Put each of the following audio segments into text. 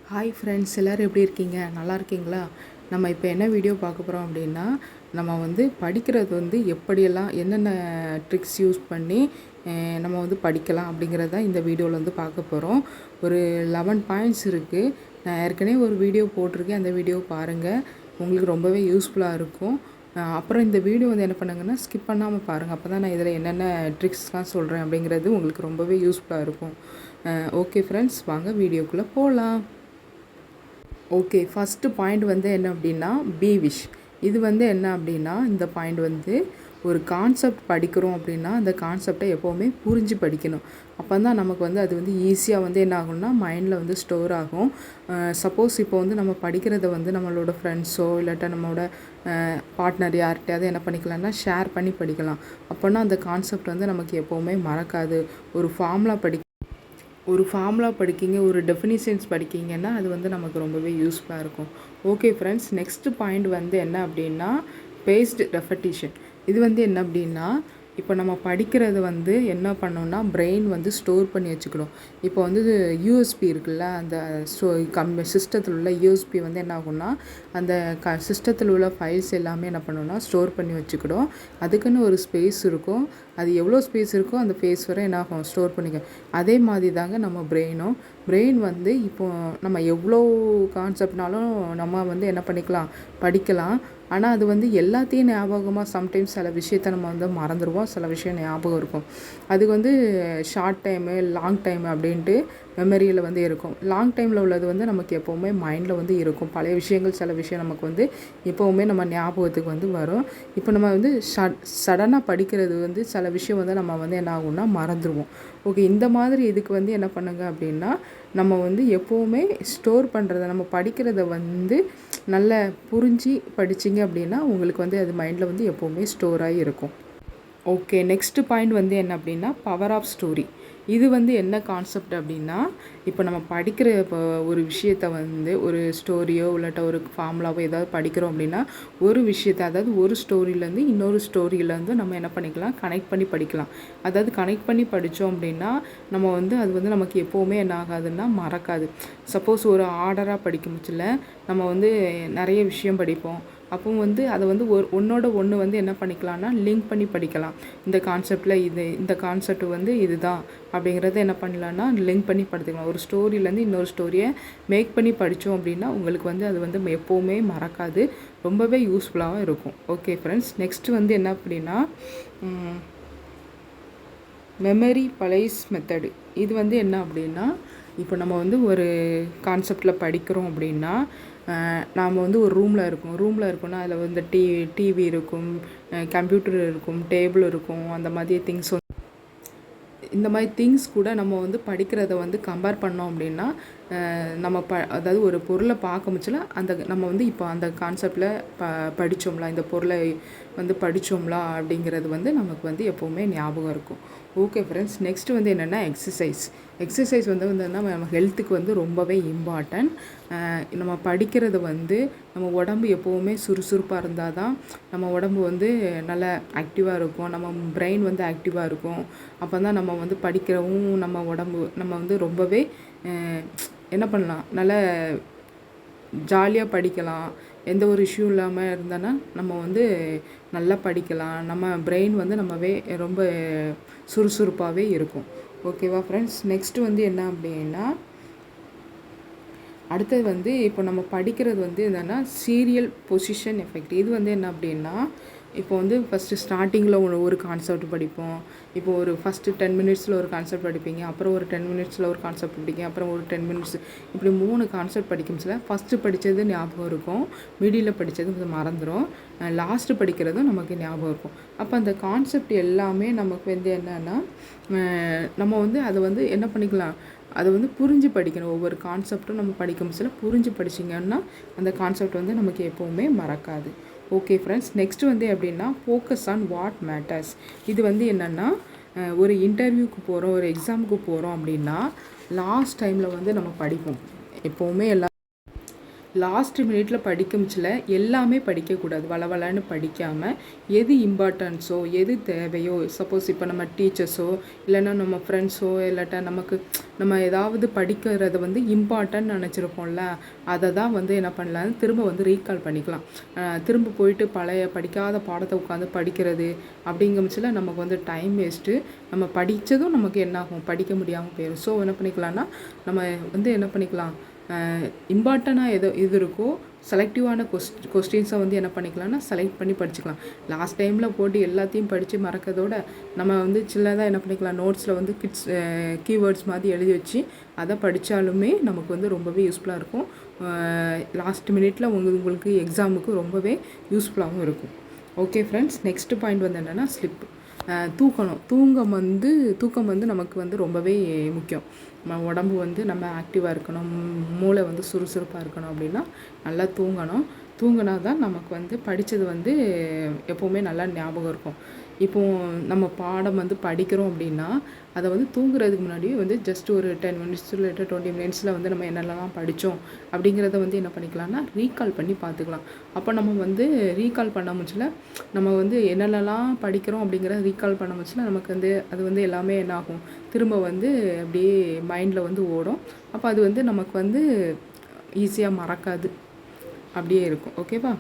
Hi friends, எல்லோரும் எப்படி இருக்கீங்க? நல்லா இருக்கீங்களா? நம்ம இப்போ என்ன வீடியோ பார்க்க போகிறோம் அப்படின்னா, நம்ம வந்து படிக்கிறது வந்து எப்படியெல்லாம் என்னென்ன ட்ரிக்ஸ் யூஸ் பண்ணி நம்ம வந்து படிக்கலாம் அப்படிங்கிறது தான் இந்த வீடியோவில் வந்து பார்க்க போகிறோம். ஒரு 11 பாயிண்ட்ஸ் இருக்குது. நான் ஏற்கனவே ஒரு வீடியோ போட்டிருக்கேன். அந்த வீடியோ பாருங்கள், உங்களுக்கு ரொம்பவே யூஸ்ஃபுல்லாக இருக்கும். அப்புறம் இந்த வீடியோ வந்து என்ன பண்ணுங்கன்னா, ஸ்கிப் பண்ணாமல் பாருங்கள். அப்போ தான் நான் இதில் என்னென்ன ட்ரிக்ஸ்லாம் சொல்கிறேன் அப்படிங்கிறது உங்களுக்கு ரொம்பவே யூஸ்ஃபுல்லாக இருக்கும். ஓகே ஃப்ரெண்ட்ஸ், வாங்க வீடியோக்குள்ளே போகலாம். ஓகே, ஃபஸ்ட்டு பாயிண்ட் வந்து என்ன அப்படின்னா, பி விஷ். இது வந்து என்ன அப்படின்னா, இந்த பாயிண்ட் வந்து ஒரு கான்செப்ட் படிக்கிறோம் அப்படின்னா அந்த கான்செப்டை எப்போவுமே புரிஞ்சு படிக்கணும். அப்போ தான் நமக்கு வந்து அது வந்து ஈஸியாக வந்து என்ன ஆகும்னா மைண்டில் வந்து ஸ்டோர் ஆகும். சப்போஸ் இப்போ வந்து நம்ம படிக்கிறத வந்து நம்மளோட ஃப்ரெண்ட்ஸோ இல்லாட்டா நம்மளோட பார்ட்னர் யார்கிட்டையாவது என்ன பண்ணிக்கலாம்னா ஷேர் பண்ணி படிக்கலாம். அப்போனா அந்த கான்செப்ட் வந்து நமக்கு எப்போவுமே மறக்காது. ஒரு ஃபார்முலா படிக்கிங்க, ஒரு டெஃபினிஷன்ஸ் படிக்கிங்கன்னா அது வந்து நமக்கு ரொம்பவே யூஸ்ஃபுல்லாக இருக்கும். ஓகே ஃப்ரெண்ட்ஸ், நெக்ஸ்ட் பாயிண்ட் வந்து என்ன அப்படின்னா, பேஸ்டு ரெஃபட்டிஷன். இது வந்து என்ன அப்படின்னா, இப்போ நம்ம படிக்கிறது வந்து என்ன பண்ணோம்னா பிரெயின் வந்து ஸ்டோர் பண்ணி வச்சுக்கணும். இப்போ வந்து யூஎஸ்பி இருக்குல்ல, அந்த சிஸ்டத்தில் உள்ள யூஎஸ்பி வந்து என்ன ஆகும்னா அந்த சிஸ்டத்தில் உள்ள ஃபைல்ஸ் எல்லாமே என்ன பண்ணணும்னா ஸ்டோர் பண்ணி வச்சுக்கிடும். அதுக்குன்னு ஒரு ஸ்பேஸ் இருக்கும். அது எவ்வளோ ஸ்பேஸ் இருக்கோ அந்த ஃபேஸ் வரை என்ன ஆகும், ஸ்டோர் பண்ணிக்க. அதே மாதிரி தாங்க நம்ம பிரெயின் வந்து இப்போது நம்ம எவ்வளோ கான்செப்ட்னாலும் நம்ம வந்து என்ன பண்ணிக்கலாம், படிக்கலாம். ஆனால் அது வந்து எல்லாத்தையும் ஞாபகமாக சம்டைம்ஸ் சில விஷயத்தை நம்ம வந்து மறந்துடுவோம், சில விஷயம் ஞாபகம் இருக்கும். அதுக்கு வந்து ஷார்ட் டைமு, லாங் டைமு அப்படின்ட்டு மெமரியில் வந்து இருக்கும். லாங் டைமில் உள்ளது வந்து நமக்கு எப்போவுமே மைண்டில் வந்து இருக்கும். பழைய விஷயங்கள் சில விஷயம் நமக்கு வந்து எப்போவுமே நம்ம ஞாபகத்துக்கு வந்து வரும். இப்போ நம்ம வந்து சடனாக படிக்கிறது வந்து சில விஷயம் வந்து நம்ம வந்து என்ன ஆகும்னா மறந்துடுவோம். ஓகே, இந்த மாதிரி இதுக்கு வந்து என்ன பண்ணுங்க அப்படின்னா, நம்ம வந்து எப்போவுமே ஸ்டோர் பண்ணுறத, நம்ம படிக்கிறத வந்து நல்லா புரிஞ்சு படிச்சிங்க அப்படின்னா உங்களுக்கு வந்து அது மைண்டில் வந்து எப்போவுமே ஸ்டோர் ஆகி இருக்கும். ஓகே, நெக்ஸ்ட் பாயிண்ட் வந்து என்ன அப்படின்னா, பவர் ஆஃப் ஸ்டோரி. இது வந்து என்ன கான்செப்ட் அப்படின்னா, இப்போ நம்ம படிக்கிற இப்போ ஒரு விஷயத்தை வந்து ஒரு ஸ்டோரியோ இல்லாட்டா ஒரு ஃபார்முலாவோ ஏதாவது படிக்கிறோம் அப்படின்னா, ஒரு விஷயத்தை அதாவது ஒரு ஸ்டோரியிலேருந்து இன்னொரு ஸ்டோரியிலேருந்து நம்ம என்ன பண்ணிக்கலாம், கனெக்ட் பண்ணி படிக்கலாம். அதாவது கனெக்ட் பண்ணி படித்தோம் அப்படின்னா நம்ம வந்து அது வந்து நமக்கு எப்போவுமே என்ன ஆகாதுன்னா மறக்காது. சப்போஸ் ஒரு ஆர்டராக படிக்க முச்சில் நம்ம வந்து நிறைய விஷயம் படிப்போம். அப்போ வந்து அதை வந்து ஒன்றோட ஒன்று வந்து என்ன பண்ணிக்கலாம்னா லிங்க் பண்ணி படிக்கலாம். இந்த கான்செப்டில் இந்த கான்செப்ட் வந்து இதுதான் அப்படிங்கிறத என்ன பண்ணலான்னா லிங்க் பண்ணி படித்துக்கலாம். ஒரு ஸ்டோரியிலேருந்து இன்னொரு ஸ்டோரியை மேக் பண்ணி படித்தோம் அப்படின்னா உங்களுக்கு வந்து அது வந்து எப்போவுமே மறக்காது, ரொம்பவே யூஸ்ஃபுல்லாகவும் இருக்கும். ஓகே ஃப்ரெண்ட்ஸ், நெக்ஸ்ட்டு வந்து என்ன அப்படின்னா மெமரி பழைஸ் மெத்தடு. இது வந்து என்ன அப்படின்னா, இப்போ நம்ம வந்து ஒரு கான்செப்டில் படிக்கிறோம் அப்படின்னா நாம் வந்து ஒரு ரூமில் இருக்கோம்னா அதில் வந்து டிவி இருக்கும், கம்ப்யூட்டர் இருக்கும், டேபிள் இருக்கும். அந்த மாதிரி இந்த மாதிரி திங்ஸ் கூட நம்ம வந்து படிக்கிறத வந்து கம்பேர் பண்ணோம் அப்படின்னா நம்ம அதாவது ஒரு பொருளை பார்க்க முச்சில நம்ம வந்து இப்போ அந்த கான்செப்டில் படித்தோம்ல, இந்த பொருளை வந்து படித்தோம்ல அப்படிங்கிறது வந்து நமக்கு வந்து எப்போவுமே ஞாபகம் இருக்கும். ஓகே ஃப்ரெண்ட்ஸ், நெக்ஸ்ட்டு வந்து என்னென்னா எக்ஸசைஸ் வந்து நம்ம ஹெல்த்துக்கு வந்து ரொம்பவே இம்பார்ட்டன்ட். நம்ம படிக்கிறது வந்து நம்ம உடம்பு எப்போவுமே சுறுசுறுப்பாக இருந்தால் தான் நம்ம உடம்பு வந்து நல்லா ஆக்டிவாக இருக்கும், நம்ம பிரெயின் வந்து ஆக்டிவாக இருக்கும். அப்போ தான் நம்ம வந்து படிக்கிறவும் நம்ம உடம்பு நம்ம வந்து ரொம்பவே என்ன பண்ணலாம், நல்லா ஜாலியாக படிக்கலாம். எந்த ஒரு இஷ்யூ இல்லாமல் இருந்தோன்னா நம்ம வந்து நல்லா படிக்கலாம். நம்ம பிரெயின் வந்து ரொம்ப சுறுசுறுப்பாகவே இருக்கும். ஓகேவா ஃப்ரெண்ட்ஸ், நெக்ஸ்ட்டு வந்து என்ன அப்படின்னா, அடுத்தது வந்து இப்போ நம்ம படிக்கிறது வந்து என்னென்னா சீரியல் பொசிஷன் எஃபெக்ட். இது வந்து என்ன அப்படின்னா, இப்போ வந்து ஃபஸ்ட்டு ஸ்டார்டிங்கில் ஒரு கான்செப்ட் படிப்போம். இப்போ ஒரு ஃபஸ்ட்டு 10 மினிட்ஸில் ஒரு கான்செப்ட் படிப்பீங்க, அப்புறம் ஒரு 10 மினிட்ஸில் ஒரு கான்செப்ட் படிப்பீங்க, அப்புறம் ஒரு 10 மினிட்ஸ், இப்படி 3 கான்செப்ட் படிக்கும்ல. ஃபஸ்ட்டு படித்தது ஞாபகம் இருக்கும், மிடில் படித்தது மறந்துடும், லாஸ்ட்டு படிக்கிறதும் நமக்கு ஞாபகம் இருக்கும். அப்போ அந்த கான்செப்ட் எல்லாமே நமக்கு வந்து என்னென்னா நம்ம வந்து அதை வந்து என்ன பண்ணிக்கலாம், அதை வந்து புரிஞ்சு படிக்கணும். ஒவ்வொரு கான்செப்டும் நம்ம படிக்கும் சில புரிஞ்சு படிச்சிங்கன்னா அந்த கான்செப்ட் வந்து நமக்கு எப்போவுமே மறக்காது. ஓகே ஃப்ரெண்ட்ஸ், நெக்ஸ்ட்டு வந்து எப்படின்னா ஃபோக்கஸ் ஆன் வாட் மேட்டர்ஸ். இது வந்து என்னென்னா ஒரு இன்டர்வியூக்கு போகிறோம், ஒரு எக்ஸாமுக்கு போகிறோம் அப்படின்னா லாஸ்ட் டைமில் வந்து நம்ம படிப்போம். எப்போவுமே லாஸ்ட் மினிட்ல படிக்கமுச்சில் எல்லாமே படிக்கக்கூடாது. வளவளன்னு படிக்காமல் எது இம்பார்ட்டன்ஸோ எது தேவையோ, சப்போஸ் இப்போ நம்ம டீச்சர்ஸோ இல்லைன்னா நம்ம ஃப்ரெண்ட்ஸோ இல்லாட்டா நம்ம ஏதாவது படிக்கிறத வந்து இம்பார்ட்டன்ட் நினச்சிருப்போம்ல, அதை தான் வந்து என்ன பண்ணலான்னு திரும்ப வந்து ரீகால் பண்ணிக்கலாம். திரும்ப போயிட்டு பழைய படிக்காத பாடத்தை உட்காந்து படிக்கிறது அப்படிங்கமுச்சில் நமக்கு வந்து டைம் வேஸ்ட்டு. நம்ம படித்ததும் நமக்கு என்னாகும், படிக்க முடியாமல் போயிடும். ஸோ என்ன பண்ணிக்கலாம்னா நம்ம வந்து என்ன பண்ணிக்கலாம், இம்பார்ட்டனாக இது இருக்கோ செலக்டிவான கொஸ்டின்ஸை வந்து என்ன பண்ணிக்கலாம்னா செலக்ட் பண்ணி படிச்சுக்கலாம். லாஸ்ட் டைமில் போட்டு எல்லாத்தையும் படித்து மறக்கிறதோட நம்ம வந்து சின்னதாக என்ன பண்ணிக்கலாம், நோட்ஸில் வந்து கீவேர்ட்ஸ் மாதிரி எழுதி வச்சு அதை படித்தாலுமே நமக்கு வந்து ரொம்பவே யூஸ்ஃபுல்லாக இருக்கும். லாஸ்ட் மினிட்ல உங்களுக்கு எக்ஸாமுக்கு ரொம்பவே யூஸ்ஃபுல்லாகவும் இருக்கும். ஓகே ஃப்ரெண்ட்ஸ், நெக்ஸ்ட் பாயிண்ட் வந்து என்னென்னா ஸ்லிப். தூக்கம் வந்து நமக்கு வந்து ரொம்பவே முக்கியம். நம்ம உடம்பு வந்து நம்ம ஆக்டிவாக இருக்கணும், மூளை வந்து சுறுசுறுப்பாக இருக்கணும் அப்படின்னா நல்லா தூங்கினா தான் நமக்கு வந்து படித்தது வந்து எப்போவுமே நல்லா ஞாபகம் இருக்கும். இப்போது நம்ம பாடம் வந்து படிக்கிறோம் அப்படின்னா அதை வந்து தூங்குறதுக்கு முன்னாடி வந்து ஜஸ்ட் ஒரு 10 மினிட்ஸ் இல்லாட்டா 20 மினிட்ஸில் வந்து நம்ம என்னென்னலாம் படித்தோம் அப்படிங்கிறத வந்து என்ன பண்ணிக்கலாம்னா ரீகால் பண்ணி பார்த்துக்கலாம். அப்போ நம்ம வந்து ரீகால் பண்ண முச்சில் நம்ம வந்து என்னென்னலாம் படிக்கிறோம் அப்படிங்கிறத ரீகால் பண்ண முச்சில் நமக்கு வந்து அது வந்து எல்லாமே என்ன ஆகும், திரும்ப வந்து அப்படியே மைண்டில் வந்து ஓடும். அப்போ அது வந்து நமக்கு வந்து ஈஸியாக மறக்காது, அப்படியே இருக்கும். ஓகேவா?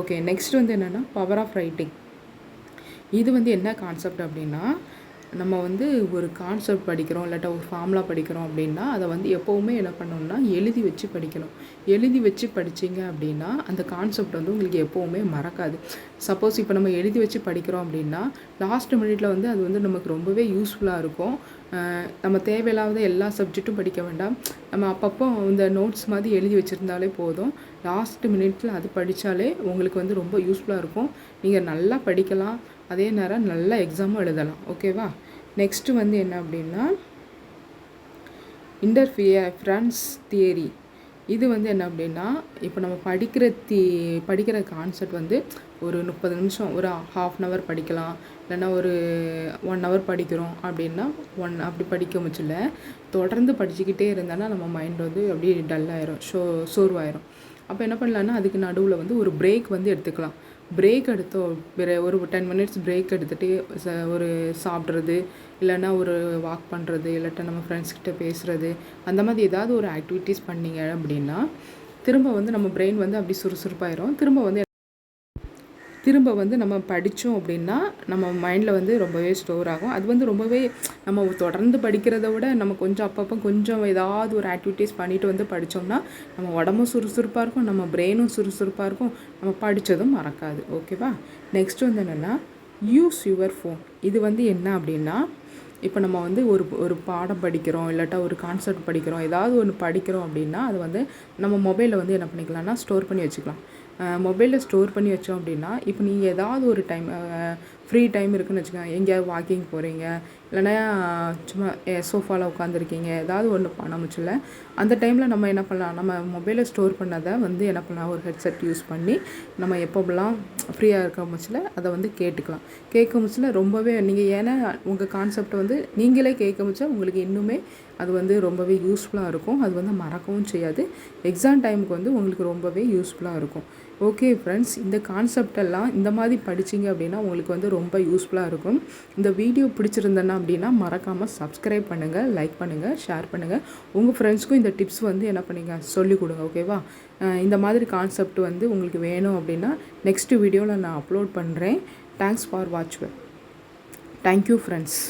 ஓகே, நெக்ஸ்ட் வந்து என்னென்னா பவர் ஆஃப் ரைட்டிங். இது வந்து என்ன கான்செப்ட் அப்படின்னா, நம்ம வந்து ஒரு கான்செப்ட் படிக்கிறோம் இல்லாட்டா ஒரு ஃபார்முலா படிக்கிறோம் அப்படின்னா அதை வந்து எப்போவுமே என்ன பண்ணணும்னா எழுதி வச்சு படிக்கணும். எழுதி வச்சு படிச்சிங்க அப்படின்னா அந்த கான்செப்ட் வந்து உங்களுக்கு எப்போவுமே மறக்காது. சப்போஸ் இப்போ நம்ம எழுதி வச்சு படிக்கிறோம் அப்படின்னா லாஸ்ட் மினிட்ல வந்து அது வந்து நமக்கு ரொம்பவே யூஸ்ஃபுல்லாக இருக்கும். நம்ம தேவையில்லாத எல்லா சப்ஜெக்ட்டும் படிக்க வேண்டாம். நம்ம அப்பப்போ இந்த நோட்ஸ் மாதிரி எழுதி வச்சுருந்தாலே போதும். லாஸ்ட் மினிட்ல அது படித்தாலே உங்களுக்கு வந்து ரொம்ப யூஸ்ஃபுல்லாக இருக்கும். நீங்கள் நல்லா படிக்கலாம், அதே நேரம் நல்ல எக்ஸாமும் எழுதலாம். ஓகேவா? நெக்ஸ்ட்டு வந்து என்ன அப்படின்னா இன்டர்ஃபியரன்ஸ் தியரி. இது வந்து என்ன அப்படின்னா, இப்போ நம்ம படிக்கிற கான்செப்ட் வந்து ஒரு 30 நிமிஷம் ஒரு ½ அன் ஹவர் படிக்கலாம், இல்லைன்னா ஒரு 1 ஹவர் படிக்கிறோம் அப்படின்னா அப்படி படிக்க முச்சில்ல தொடர்ந்து படிச்சுக்கிட்டே இருந்தோன்னா நம்ம மைண்ட் வந்து அப்படியே டல்லாயிரும், சோர்வாயிரும். அப்போ என்ன பண்ணலான்னா அதுக்கு நடுவில் வந்து ஒரு பிரேக் வந்து எடுத்துக்கலாம். பிரேக் எடுத்தோம் ஒரு 10 மினிட்ஸ் பிரேக் எடுத்துகிட்டு ஒரு சாப்பிட்றது இல்லைன்னா ஒரு வாக் பண்ணுறது இல்லாட்டா நம்ம ஃப்ரெண்ட்ஸ்கிட்ட பேசுகிறது அந்த மாதிரி ஏதாவது ஒரு ஆக்டிவிட்டீஸ் பண்ணிங்க அப்படின்னா திரும்ப வந்து நம்ம பிரெயின் வந்து அப்படி சுறுசுறுப்பாயிரும். திரும்ப வந்து நம்ம படித்தோம் அப்படின்னா நம்ம மைண்டில் வந்து ரொம்பவே ஸ்டோர் ஆகும். அது வந்து ரொம்பவே நம்ம தொடர்ந்து படிக்கிறத விட நம்ம கொஞ்சம் அப்பப்போ கொஞ்சம் ஏதாவது ஒரு ஆக்டிவிட்டீஸ் பண்ணிவிட்டு வந்து படித்தோம்னா நம்ம உடம்பும் சுறுசுறுப்பாக இருக்கும், நம்ம பிரெயினும் சுறுசுறுப்பாக இருக்கும், நம்ம படித்ததும் மறக்காது. ஓகேவா? நெக்ஸ்ட் வந்து என்னென்னா யூஸ் யுவர் ஃபோன். இது வந்து என்ன அப்படின்னா, இப்போ நம்ம வந்து ஒரு பாடம் படிக்கிறோம் இல்லாட்டா ஒரு கான்செப்ட் படிக்கிறோம், ஏதாவது ஒன்று படிக்கிறோம் அப்படின்னா அது வந்து நம்ம மொபைலில் வந்து என்ன பண்ணிக்கலாம்னா ஸ்டோர் பண்ணி வச்சுக்கலாம். மொபைலில் ஸ்டோர் பண்ணி வச்சோம் அப்படின்னா இப்போ நீங்கள் ஏதாவது ஒரு டைம் ஃப்ரீ டைம் இருக்குதுன்னு வச்சுக்கோங்க, எங்கேயாவது வாக்கிங் போகிறீங்க இல்லைன்னா சும்மா சோஃபாவில் உட்காந்துருக்கீங்க, ஏதாவது ஒன்று பண்ண முச்சில்ல அந்த டைமில் நம்ம என்ன பண்ணலாம், நம்ம மொபைலில் ஸ்டோர் பண்ணதை வந்து என்ன பண்ணலாம், ஒரு ஹெட்செட் யூஸ் பண்ணி நம்ம எப்போலாம் ஃப்ரீயாக இருக்க முச்சில் அதை வந்து கேட்க முச்சில் ரொம்பவே நீங்கள் ஏன்னா உங்கள் கான்செப்டை வந்து நீங்களே கேட்க முச்சா உங்களுக்கு இன்னுமே அது வந்து ரொம்பவே யூஸ்ஃபுல்லாக இருக்கும். அது வந்து மறக்கவும் செய்யாது. எக்ஸாம் டைமுக்கு வந்து உங்களுக்கு ரொம்பவே யூஸ்ஃபுல்லாக இருக்கும். ஓகே ஃப்ரெண்ட்ஸ், இந்த கான்செப்டெல்லாம் இந்த மாதிரி படிச்சிங்க அப்படின்னா உங்களுக்கு வந்து ரொம்ப யூஸ்ஃபுல்லாக இருக்கும். இந்த வீடியோ பிடிச்சிருந்தேன்னா அப்படின்னா மறக்காமல் சப்ஸ்கிரைப் பண்ணுங்கள், லைக் பண்ணுங்கள், ஷேர் பண்ணுங்கள். உங்கள் ஃப்ரெண்ட்ஸ்க்கும் இந்த டிப்ஸ் வந்து என்ன பண்ணுங்க சொல்லிக் கொடுங்க. ஓகேவா? இந்த மாதிரி கான்செப்ட் வந்து உங்களுக்கு வேணும் அப்படின்னா நெக்ஸ்ட் வீடியோவில் நான் அப்லோட் பண்ணுறேன். Thanks for watch. Thank you friends.